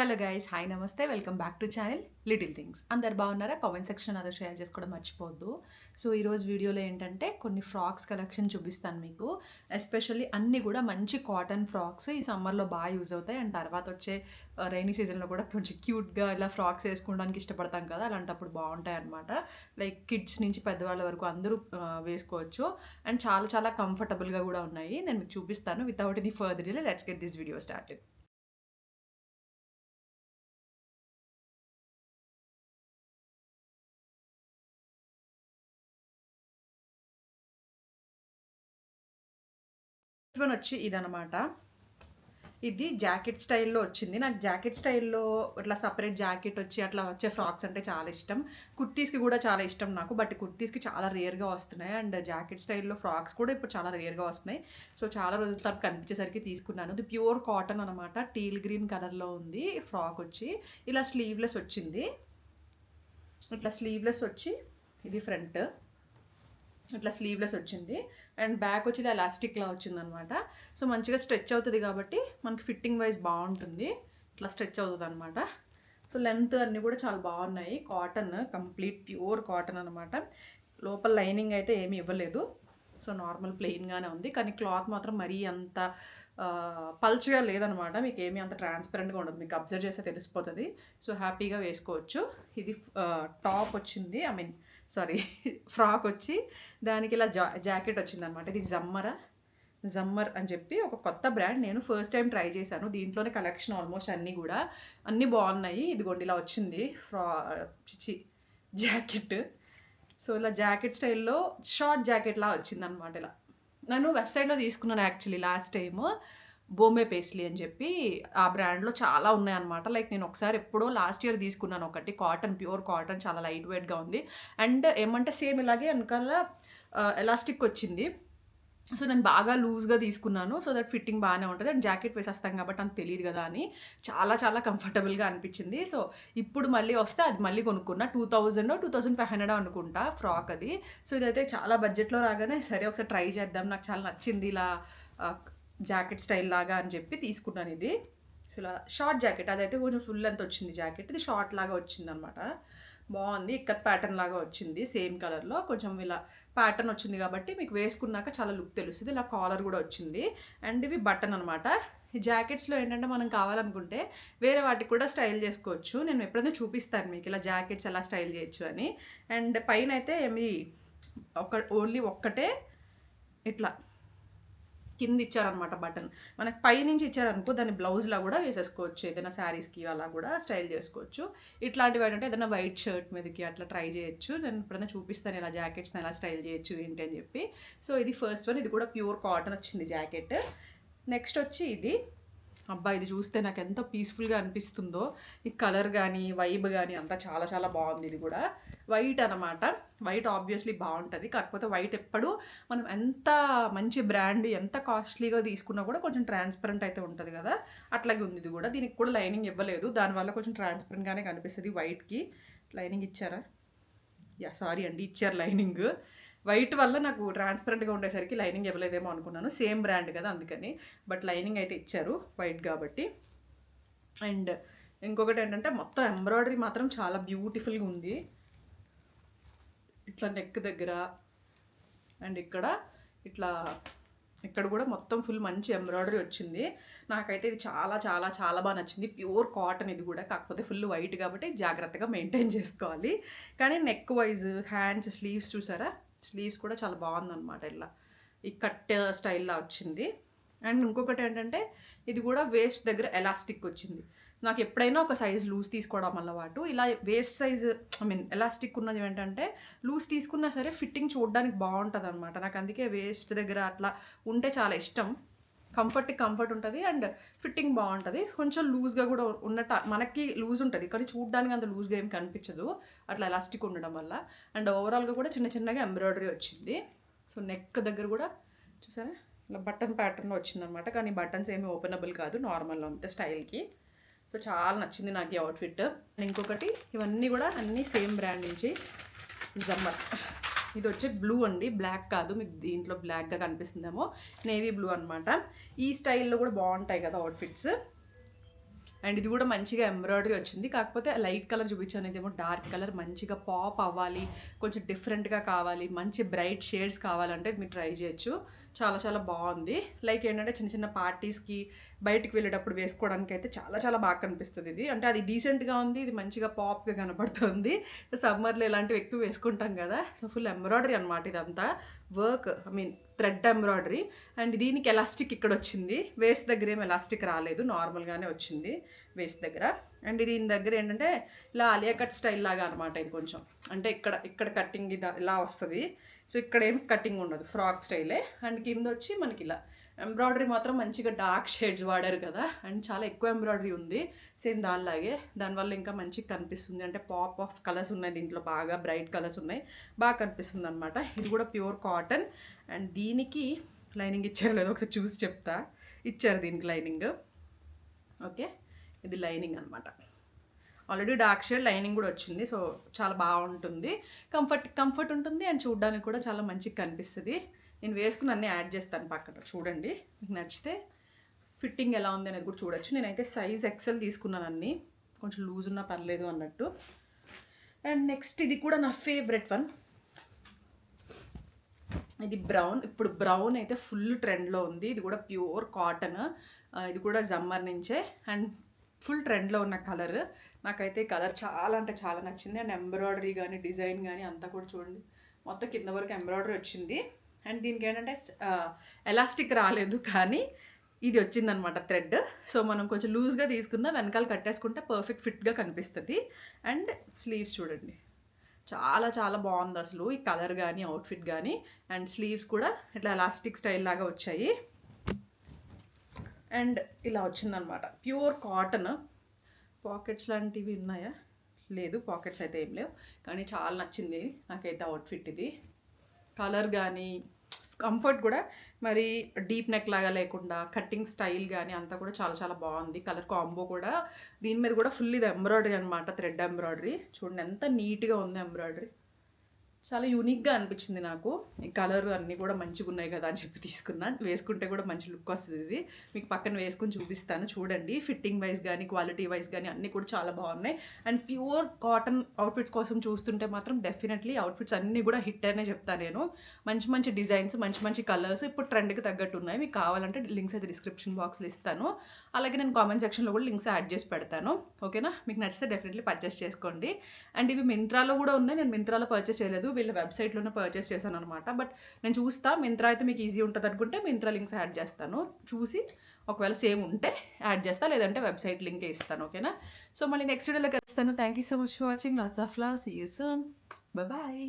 Hello guys, hi నమస్తే, welcome back to channel little things. అందరు బాగున్నారా? కామెంట్ సెక్షన్ అదో షేర్ చేసుకోవడం మర్చిపోవద్దు. సో ఈరోజు వీడియోలో ఏంటంటే కొన్ని ఫ్రాక్స్ కలెక్షన్ చూపిస్తాను మీకు. ఎస్పెషల్లీ అన్నీ కూడా మంచి కాటన్ ఫ్రాక్స్ ఈ సమ్మర్లో బాగా యూజ్ అవుతాయి. అండ్ తర్వాత వచ్చే రైనీ సీజన్లో కూడా కొంచెం క్యూట్గా ఇలా ఫ్రాక్స్ వేసుకోవడానికి ఇష్టపడతాం కదా, అలాంటప్పుడు బాగుంటాయి అనమాట. లైక్ కిడ్స్ నుంచి పెద్దవాళ్ళ వరకు అందరూ వేసుకోవచ్చు. అండ్ చాలా చాలా కంఫర్టబుల్గా కూడా ఉన్నాయి. నేను మీకు చూపిస్తాను. Without any further delay let's get this video started. First one వచ్చి ఇదనమాట. ఇది జాకెట్ స్టైల్లో వచ్చింది. నాకు జాకెట్ స్టైల్లో ఇట్లా సపరేట్ జాకెట్ వచ్చి అట్లా వచ్చే ఫ్రాక్స్ అంటే చాలా ఇష్టం. కుర్తీస్కి కూడా చాలా ఇష్టం నాకు. బట్ కుర్తీస్కి చాలా రేర్గా వస్తున్నాయి. అండ్ జాకెట్ స్టైల్లో ఫ్రాక్స్ కూడా ఇప్పుడు చాలా రేర్గా వస్తున్నాయి. సో చాలా రోజుల తర్వాత కనిపించేసరికి తీసుకున్నాను. ఇది ప్యూర్ కాటన్ అనమాట. టీల్ గ్రీన్ కలర్లో ఉంది. ఫ్రాక్ వచ్చి ఇలా స్లీవ్లెస్ వచ్చింది. ఇట్లా స్లీవ్లెస్ వచ్చి ఇది ఫ్రంట్ ఇట్లా స్లీవ్లెస్ వచ్చింది. అండ్ బ్యాక్ వచ్చి ఇలా ఎలాస్టిక్లా వచ్చిందనమాట. సో మంచిగా స్ట్రెచ్ అవుతుంది కాబట్టి మనకి ఫిట్టింగ్ వైజ్ బాగుంటుంది. ఇట్లా స్ట్రెచ్ అవుతుంది అనమాట. సో లెంత్ అన్నీ కూడా చాలా బాగున్నాయి. కాటన్, కంప్లీట్ ప్యూర్ కాటన్ అనమాట. లోపల లైనింగ్ అయితే ఏమీ ఇవ్వలేదు. సో నార్మల్ ప్లెయిన్గానే ఉంది. కానీ క్లాత్ మాత్రం మరీ అంత పల్చగా లేదనమాట. మీకు ఏమీ అంత ట్రాన్స్పరెంట్గా ఉండదు. మీకు అబ్జర్వ్ చేస్తే తెలిసిపోతుంది. సో హ్యాపీగా వేసుకోవచ్చు. ఇది టాప్ వచ్చింది, సారీ ఫ్రాక్ వచ్చి దానికి ఇలా జాకెట్ వచ్చింది అనమాట. ఇది జమ్మర్ అని చెప్పి ఒక కొత్త బ్రాండ్. నేను ఫస్ట్ టైం ట్రై చేశాను. దీంట్లోనే కలెక్షన్ ఆల్మోస్ట్ అన్నీ బాగున్నాయి. ఇదిగోండి ఇలా వచ్చింది జాకెట్. సో ఇలా జాకెట్ స్టైల్లో షార్ట్ జాకెట్లా వచ్చిందనమాట. ఇలా నేను వెస్ట్ సైడ్లో తీసుకున్నాను actually last time. Bombay paisley అని చెప్పి ఆ బ్రాండ్లో చాలా ఉన్నాయన్నమాట. లైక్ నేను ఒకసారి ఎప్పుడో లాస్ట్ ఇయర్ తీసుకున్నాను ఒకటి. కాటన్, ప్యూర్ కాటన్, చాలా లైట్ వెయిట్గా ఉంది. అండ్ ఏమంటే సేమ్ ఇలాగే వెనకాల ఎలాస్టిక్ వచ్చింది. సో నేను బాగా లూజ్గా తీసుకున్నాను. సో దట్ ఫిట్టింగ్ బాగానే ఉంటుంది. అండ్ జాకెట్ వేసేస్తాం కాబట్టి అంత తెలియదు కదా అని చాలా చాలా కంఫర్టబుల్గా అనిపించింది. సో ఇప్పుడు మళ్ళీ వస్తే అది మళ్ళీ కొనుక్కున్నా. 2500 అనుకుంటా ఫ్రాక్ అది. సో ఇదైతే చాలా బడ్జెట్లో రాగానే సరే ఒకసారి ట్రై చేద్దాం, నాకు చాలా నచ్చింది ఇలా జాకెట్ స్టైల్ లాగా అని చెప్పి తీసుకున్నాను ఇది. సో ఇలా షార్ట్ జాకెట్, అదైతే కొంచెం ఫుల్ లెంత్ వచ్చింది జాకెట్. ఇది షార్ట్ లాగా వచ్చింది అనమాట. బాగుంది. ఇక్కత్ ప్యాటర్న్ లాగా వచ్చింది సేమ్ కలర్లో. కొంచెం ఇలా ప్యాటర్న్ వచ్చింది కాబట్టి మీకు వేసుకున్నాక చాలా లుక్ తెలుస్తుంది. ఇలా కాలర్ కూడా వచ్చింది. అండ్ ఇవి బటన్ అనమాట. ఈ జాకెట్స్లో ఏంటంటే మనం కావాలనుకుంటే వేరే వాటికి కూడా స్టైల్ చేసుకోవచ్చు. నేను ఎప్పుడైనా చూపిస్తాను మీకు ఇలా జాకెట్స్ ఎలా స్టైల్ చేయొచ్చు అని. అండ్ పైన అయితే ఓన్లీ ఒక్కటే ఇట్లా కింద ఇచ్చారనమాట బటన్. మనకు పైనుంచి ఇచ్చారనుకో దాన్ని బ్లౌజ్లా కూడా వేసేసుకోవచ్చు. ఏదైనా శారీస్కి అలా కూడా స్టైల్ చేసుకోవచ్చు. ఇట్లాంటివి ఏంటంటే ఏదైనా వైట్ షర్ట్ మీదకి అట్లా ట్రై చేయొచ్చు. నేను ఎప్పుడైనా చూపిస్తాను ఇలా జాకెట్స్ని ఎలా స్టైల్ చేయొచ్చు ఏంటి అని చెప్పి. సో ఇది ఫస్ట్ వన్. ఇది కూడా ప్యూర్ కాటన్ వచ్చింది జాకెట్. నెక్స్ట్ వచ్చి ఇది ఇది చూస్తే నాకు ఎంత పీస్ఫుల్గా అనిపిస్తుందో. ఈ కలర్ కానీ వైబ్ కానీ అంతా చాలా చాలా బాగుంది. ఇది కూడా వైట్ అనమాట. వైట్ ఆబ్వియస్లీ బాగుంటుంది. కాకపోతే వైట్ ఎప్పుడు మనం ఎంత మంచి బ్రాండ్, ఎంత కాస్ట్లీగా తీసుకున్నా కూడా కొంచెం ట్రాన్స్పరెంట్ అయితే ఉంటుంది కదా, అట్లాగే ఉంది ఇది కూడా. దీనికి కూడా లైనింగ్ ఇవ్వలేదు, దానివల్ల కొంచెం ట్రాన్స్పరెంట్గానే కనిపిస్తుంది. వైట్కి లైనింగ్ ఇచ్చారా? సారీ అండి, ఇచ్చారు లైనింగ్. వైట్ వల్ల నాకు ట్రాన్స్పరెంట్గా ఉండేసరికి లైనింగ్ ఇవ్వలేదేమో అనుకున్నాను. సేమ్ బ్రాండ్ కదా అందుకని. బట్ లైనింగ్ అయితే ఇచ్చారు వైట్ కాబట్టి. అండ్ ఇంకొకటి ఏంటంటే మొత్తం ఎంబ్రాయిడరీ మాత్రం చాలా బ్యూటిఫుల్గా ఉంది. ఇట్లా నెక్ దగ్గర అండ్ ఇక్కడ కూడా మొత్తం ఫుల్ మంచి ఎంబ్రాయిడరీ వచ్చింది. నాకైతే ఇది చాలా చాలా చాలా బాగా నచ్చింది. ప్యూర్ కాటన్ ఇది కూడా. కాకపోతే ఫుల్ వైట్ కాబట్టి జాగ్రత్తగా మెయింటైన్ చేసుకోవాలి. కానీ నెక్ వైజ్, హ్యాండ్స్, స్లీవ్స్ చూసారా? స్లీవ్స్ కూడా చాలా బాగుందన్నమాట. ఇలా ఈ కట్ స్టైల్లా వచ్చింది. అండ్ ఇంకొకటి ఏంటంటే ఇది కూడా వేస్ట్ దగ్గర ఎలాస్టిక్ వచ్చింది. నాకు ఎప్పుడైనా ఒక సైజ్ లూజ్ తీసుకోవడం అలవాటు. ఇలా వేస్ట్ సైజ్ ఎలాస్టిక్ ఉన్నది ఏంటంటే లూజ్ తీసుకున్నా సరే ఫిట్టింగ్ చూడడానికి బాగుంటుంది అనమాట. నాకు అందుకే వేస్ట్ దగ్గర అట్లా ఉంటే చాలా ఇష్టం. కంఫర్ట్ ఉంటుంది అండ్ ఫిట్టింగ్ బాగుంటుంది. కొంచెం లూజ్గా కూడా మనకి లూజ్ ఉంటుంది కానీ చూడడానికి అంత లూజ్గా ఏం కనిపించదు అట్లా ఎలాస్టిక్ ఉండడం వల్ల. అండ్ ఓవరాల్గా కూడా చిన్న చిన్నగా ఎంబ్రాయిడరీ వచ్చింది. సో నెక్ దగ్గర కూడా చూసారా ఇలా బటన్ ప్యాటర్న్లో వచ్చిందనమాట. కానీ బటన్స్ ఏమి ఓపెనబుల్ కాదు, నార్మల్ అంతే స్టైల్కి. సో చాలా నచ్చింది నాకు ఈ అవుట్ఫిట్. ఇంకొకటి ఇవన్నీ కూడా అన్నీ సేమ్ బ్రాండ్ నుంచి జమ్మర్. ఇది వచ్చి బ్లూ అండి, బ్లాక్ కాదు. మీకు దీంట్లో బ్లాక్గా కనిపిస్తుందేమో, నేవీ బ్లూ అనమాట. ఈ స్టైల్లో కూడా బాగుంటాయి కదా అవుట్ఫిట్స్. అండ్ ఇది కూడా మంచిగా ఎంబ్రాయిడరీ వచ్చింది. కాకపోతే లైట్ కలర్ చూపించాను, ఇదేమో డార్క్ కలర్. మంచిగా పాప్ అవ్వాలి, కొంచెం డిఫరెంట్గా కావాలి, మంచి బ్రైట్ షేడ్స్ కావాలంటే మీరు ట్రై చేయొచ్చు. చాలా చాలా బాగుంది. లైక్ ఏంటంటే చిన్న చిన్న పార్టీస్కి బయటికి వెళ్ళేటప్పుడు వేసుకోవడానికి అయితే చాలా చాలా బాగా కనిపిస్తుంది ఇది. అంటే అది డీసెంట్గా ఉంది, ఇది మంచిగా పాప్గా కనపడుతుంది. సమ్మర్లో ఇలాంటివి ఎక్కువ వేసుకుంటాం కదా. సో ఫుల్ ఎంబ్రాయిడరీ అనమాట ఇదంతా. Work, I mean thread embroidery. And దీనికి ఎలాస్టిక్ ఇక్కడ వచ్చింది. వేస్ట్ దగ్గర ఏం ఎలాస్టిక్ రాలేదు, నార్మల్గానే వచ్చింది వేస్ట్ దగ్గర. అండ్ దీని దగ్గర ఏంటంటే ఇలా ఆలియా కట్ స్టైల్ లాగా అనమాట. ఇది కొంచెం అంటే ఇక్కడ కట్టింగ్ ఇలా వస్తుంది. సో ఇక్కడ ఏం కటింగ్ ఉండదు, ఫ్రాక్ స్టైలే. అండ్ కింద వచ్చి మనకి ఇలా ఎంబ్రాయిడరీ మాత్రం మంచిగా డార్క్ షేడ్స్ వాడారు కదా. అండ్ చాలా ఎక్కువ ఎంబ్రాయిడరీ ఉంది సేమ్ దానిలాగే. దానివల్ల ఇంకా మంచిగా కనిపిస్తుంది. అంటే పాప్ ఆఫ్ కలర్స్ ఉన్నాయి దీంట్లో, బాగా బ్రైట్ కలర్స్ ఉన్నాయి, బాగా కనిపిస్తుంది అనమాట. ఇది కూడా ప్యూర్ కాటన్. అండ్ దీనికి లైనింగ్ ఇచ్చారు లేదో ఒకసారి చూసి చెప్తా. ఇచ్చారు దీనికి లైనింగ్. ఓకే, ఇది లైనింగ్ అనమాట. ఆల్రెడీ డార్క్ షేడ్ లైనింగ్ కూడా వచ్చింది. సో చాలా బాగుంటుంది, కంఫర్ట్ ఉంటుంది. అండ్ చూడడానికి కూడా చాలా మంచిగా కనిపిస్తుంది. నేను వేసుకుని అన్నీ యాడ్ చేస్తాను పక్కన, చూడండి. మీకు నచ్చితే ఫిట్టింగ్ ఎలా ఉంది అనేది కూడా చూడొచ్చు. నేనైతే సైజ్ ఎక్సెల్ తీసుకున్నాను, అన్నీ కొంచెం లూజ్ ఉన్నా పర్లేదు అన్నట్టు. అండ్ నెక్స్ట్ ఇది కూడా నా ఫేవరెట్ వన్. ఇది బ్రౌన్. ఇప్పుడు బ్రౌన్ అయితే ఫుల్ ట్రెండ్లో ఉంది. ఇది కూడా ప్యూర్ కాటన్. ఇది కూడా జమ్మర్ నుంచే. అండ్ ఫుల్ ట్రెండ్లో ఉన్న కలర్. నాకైతే కలర్ చాలా అంటే చాలా నచ్చింది. అండ్ ఎంబ్రాయిడరీ కానీ డిజైన్ కానీ అంతా కూడా చూడండి, మొత్తం కింద వరకు ఎంబ్రాయిడరీ వచ్చింది. అండ్ దీనికి ఏంటంటే ఎలాస్టిక్ రాలేదు, కానీ ఇది వచ్చిందనమాట థ్రెడ్. సో మనం కొంచెం లూజ్గా తీసుకున్న వెనకాల కట్టేసుకుంటే పర్ఫెక్ట్ ఫిట్గా కనిపిస్తుంది. అండ్ స్లీవ్స్ చూడండి, చాలా చాలా బాగుంది అసలు ఈ కలర్ కానీ అవుట్ఫిట్ కానీ. అండ్ స్లీవ్స్ కూడా ఇట్లా ఎలాస్టిక్ స్టైల్ లాగా వచ్చాయి. అండ్ ఇలా వచ్చిందనమాట, ప్యూర్ కాటన్. పాకెట్స్ లాంటివి ఉన్నాయా? లేదు, పాకెట్స్ అయితే ఏం లేవు. కానీ చాలా నచ్చింది నాకైతే అవుట్ఫిట్ ఇది. కలర్ కానీ కంఫర్ట్ కూడా మరి డీప్ నెక్ లాగా లేకుండా కట్టింగ్ స్టైల్ కానీ అంతా కూడా చాలా చాలా బాగుంది. కలర్ కాంబో కూడా దీని మీద కూడా ఫుల్ ఇది ఎంబ్రాయిడరీ అనమాట, థ్రెడ్ ఎంబ్రాయిడరీ. చూడండి ఎంత నీట్గా ఉంది ఎంబ్రాయిడరీ. చాలా యూనిక్గా అనిపించింది నాకు. ఈ కలర్ అన్నీ కూడా మంచిగా ఉన్నాయి కదా అని చెప్పి తీసుకున్నాను. వేసుకుంటే కూడా మంచి లుక్ వస్తుంది ఇది. మీకు పక్కన వేసుకుని చూపిస్తాను చూడండి. ఫిట్టింగ్ వైజ్ కానీ క్వాలిటీ వైజ్ కానీ అన్నీ కూడా చాలా బాగున్నాయి. అండ్ ప్యూర్ కాటన్ అవుట్ఫిట్స్ కోసం చూస్తుంటే మాత్రం డెఫినెట్లీ అవుట్ఫిట్స్ అన్నీ కూడా హిట్ అనే చెప్తాను నేను. మంచి మంచి డిజైన్స్, మంచి మంచి కలర్స్ ఇప్పుడు ట్రెండ్కి తగ్గట్టు ఉన్నాయి. మీకు కావాలంటే లింక్స్ అయితే డిస్క్రిప్షన్ బాక్స్లో ఇస్తాను. అలాగే నేను కామెంట్ సెక్షన్లో కూడా లింక్స్ యాడ్ చేసి పెడతాను. ఓకేనా? మీకు నచ్చితే డెఫినెట్లీ పర్చేస్ చేసుకోండి. అండ్ ఇవి మింత్రాలో కూడా ఉన్నాయి. నేను మింత్రాలో పర్చేస్ చేయలేదు, వీళ్ళ వెబ్సైట్లోనే పర్చేస్ చేశాను అనమాట. బట్ నేను చూస్తా, మింత్రా అయితే మీకు ఈజీ ఉంటుంది అనుకుంటే మింత్రా లింక్స్ యాడ్ చేస్తాను. చూసి ఒకవేళ సేమ్ ఉంటే యాడ్ చేస్తా, లేదంటే వెబ్సైట్ లింకే ఇస్తాను. ఓకేనా? సో మళ్ళీ నెక్స్ట్ వీడియోలో కలుస్తాను. Thank you so much for watching. Lots of love. See you soon. Bye.